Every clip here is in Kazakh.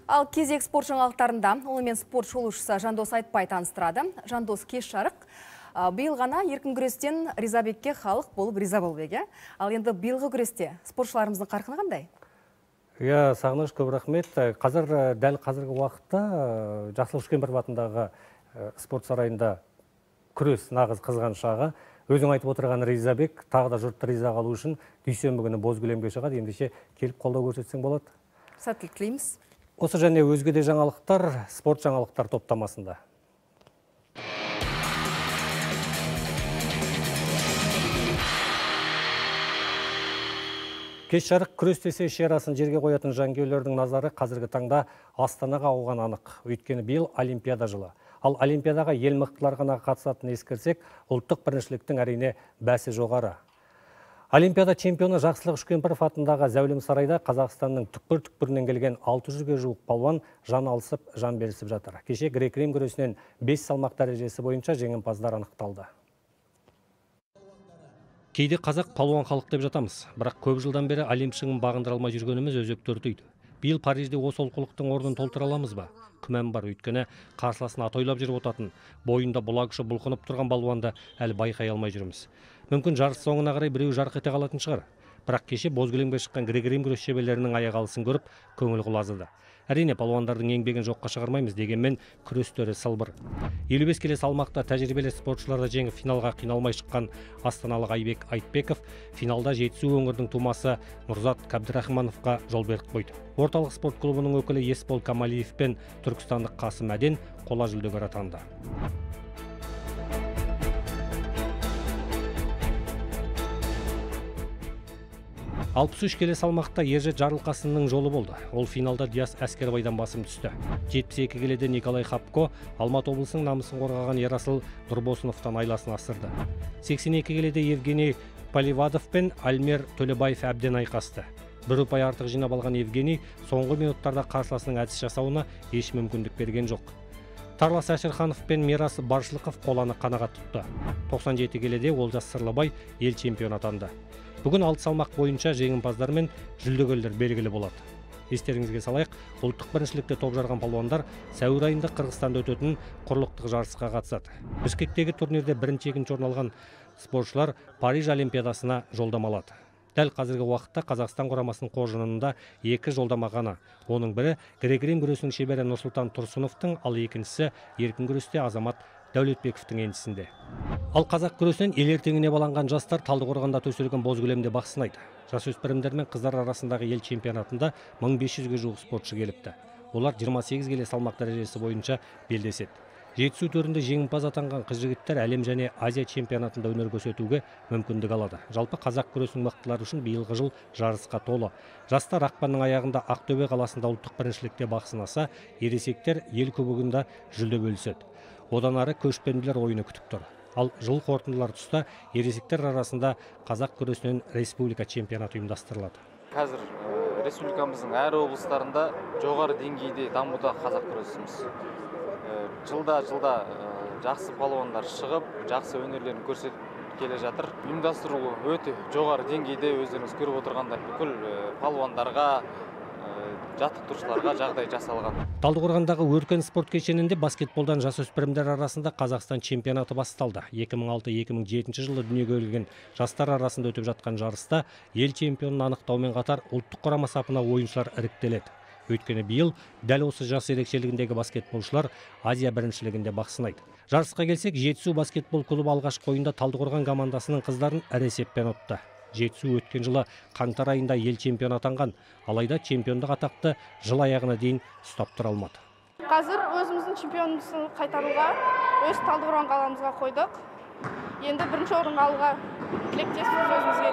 Ал кезек спорт жаңалықтарында онымен спорт шолушысы Жандос Айтбай таныстырады. Жандос, кеш жарық. Биыл ғана еркін күрестен Ризабекке халық болып риза болбек. Ал енді биылғы күресте спортшыларымыздың қарқыны қандай? Сағыныш, көп рахмет. Дәл қазіргі уақытта Жақсылық Үшкемпіров атындағы спорт сарайында күрес нағыз қызған шағы. Өзің айтып отырған Ризабек тағы да жұртты риза қалу үшін дүйсенбі күні Бозкөлемге шығады. Ендеше келіп қолдау көрсетсең болады. Сәттілік тілейміз. Осы және өзге де жаңалықтар спорт жаңалықтар топтамасында. Кеш жарық күрес десе шерасын жерге қоятын жанкүйерлердің назары қазіргі таңда Астанаға ауған анық. Өйткені биыл Олимпиада жылы. Ал Олимпиадаға ел мықтылар ғана қатысатынын ескерсек, ұлттық біріншіліктің әрине бәсі жоғары. Олимпиада чемпионы Жақсылық Үшкемпіров атындағы Зәулім сарайда Қазақстанның түкпір-түкпірінен келген 600-ге жуық палуан жан алысып, жан берісіп жатыр. Кеше грек-рим күресінен 5 салмақ дәрежесі бойынша жеңімпаздар анықталды. Кейде қазақ палуан халық деп жатамыз, бірақ көп жылдан бері Олимп шыңын бағындыра алмай жүргеніміз өзекті өртейді. Биыл Парижде осы олқылықтың орнын толтыра аламыз ба? Күмән бар, өйткені қарсыласын атойлап жүріп отатын, бойында бұлағышы бұлқынып тұрған балуанды әлі байқай алмай жүрміз. Мүмкін жарыс соңына қарай біреу жарқ ете қалатын шығар. Бірақ кеше Бозкөлемге шыққан грек-рим күрес шеберлерінің аяқ алысын көріп, көңіл құлазыды. Әрине, палуандардың еңбегін жоққа шығармаймыз, дегенмен күрестері сылбыр. 55 келі салмақта тәжірибелі спортшыларды жеңіп финалға қиналмай шыққан астаналық Айбек Айтбеков финалда Жетісу өңірдің тумасы Нұрзат Қабдырахмановқа жол беріп қойды. Орталық спорт клубының өкілі Есбол Камалиев пен түркістандық Қасым Әден қола жүлдегер атанды. 63 келі салмақта Ержет Жарылқасынның жолы болды. Ол финалда Диас Әскербайдан басым түсті. 72 келеде Николай Хапко Алматы облысының намысын қорғаған Ерасыл Нұрбосыновтан айласын асырды. 82 келеде Евгений Поливадов пен Альмер Төлебаев әбден айқасты. Бір ұпай артық жинап алған Евгений соңғы минуттарда қарсыласының әдіс жасауына еш мүмкіндік берген жоқ. Тарлас Әшірханов пен Мирас Баршылықов қоланы қанағат тұтты. 97 келеде Олжас Сырлыбай ел чемпион атанды. Бүгін 6 салмақ бойынша жеңімпаздар мен жүлдегерлер белгілі болады. Естеріңізге салайық, ұлттық біріншілікте топ жарған палуандар сәуір айында Қырғызстанда өтетін құрлықтық жарысқа қатысады. Бішкектегі турнирде бірінші-екінші орын алған спортшылар Париж Олимпиадасына жолдама алады. Дәл қазіргі уақытта Қазақстан құрамасының қоржынында 2 жолдама ғана. Оның бірі грек-рим күресінің шебері Нұрсұлтан Тұрсыновтың, ал екіншісі еркін күресте Азамат Дәулетбековтің еншісінде. Ал қазақ күресінен ел ертеңіне баланған жастар Талдықорғанда төселген Бозкөлемде бақ сынайды. Жасөспірімдер мен қыздар арасындағы ел чемпионатында 1500-ге жуық спортшы келіпті. Олар 28 келі салмақ дәрежесі бойынша белдеседі. Жетісу төрінде жеңімпаз атанған қыз-жігіттер әлем және Азия чемпионатында өнер көрсетуге мүмкіндік алады. Жалпы қазақ күресінің мықтылары үшін биылғы жыл жарысқа толы. Жастар ақпанның аяғында Ақтөбе қаласында ұлттық біріншілікте бақ сынаса, ересектер ел кубогында жүлде бөліседі. Одан ары көшпенділер ойыны күтіп тұр. Ал жыл қорытындылар тұста ересектер арасында қазақ күресінен республика чемпионаты ұйымдастырылады. Қазір республикамыздың әр облыстарында жоғары деңгейде дамуда қазақ күресіміз. Жылда жақсы палуандар шығып, жақсы өнерлерін көрсетіп келе жатыр. Ұйымдастыру өте жоғары деңгейде, өздеріңіз көріп отырғандай бүкіл палуандарға, жаттықтырушыларға жағдай жасалған. Талдықорғандағы өркен спорт кешенінде баскетболдан жасөспірімдер арасында Қазақстан чемпионаты басталды. 2006-2007 жылы дүниеге келген жастар арасында өтіп жатқан жарыста ел чемпионын анықтаумен қатар ұлттық құрама сапына ойыншылар іріктеледі. Өйткені биыл дәл осы жас ерекшелігіндегі баскетболшылар Азия біріншілігінде бақ сынайды. Жарысқа келсек, Жетісу баскетбол клубы алғашқы ойында Талдықорған командасының қыздарын ірі есеппен ұтты. Жетісу өткен жылы қаңтар айында ел чемпион атанған, алайда чемпиондық атақты жыл аяғына дейін ұстап тұра алмады. Қазір өзіміздің чемпионымызды қайтаруға өз Талдықорған қаламызға қойдық. Енді бірінші орын алуға тілектеспіз өзімізге.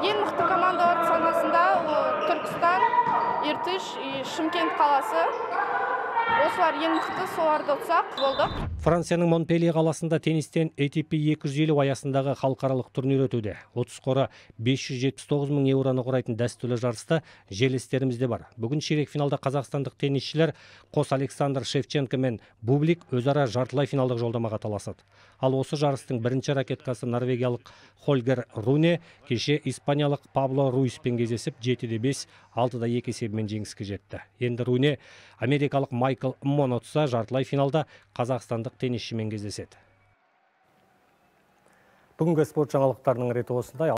Ең мықты командалар санасында Түркістан, Иртыш, Шымкент қаласы. осылар ең мықты, соларды ұтсақ болдық. Францияның Монпелье қаласында теннистен ATP 250 аясындағы халықаралық турнир өтуде. 30 қоры 579 мың еуроны құрайтын дәстүрлі жарыста жерлестеріміз де бар. Бүгін ширек финалда қазақстандық теннисшілер қос Александр Шевченко мен Бублик өзара жартылай финалдық жолдамаға таласады. Ал осы жарыстың бірінші ракеткасы норвегиялық Хольгер Руне кеше испаниялық Пабло Руиспен кездесіп 7-5, 6-2 есебімен жеңіске жетті. Енді Руне америкалық Майкл Монн ұтса, жартылай финалда қазақстандық теннисшімен кездеседі. Бүгінгі спорт жаңалықтарының реті осындай.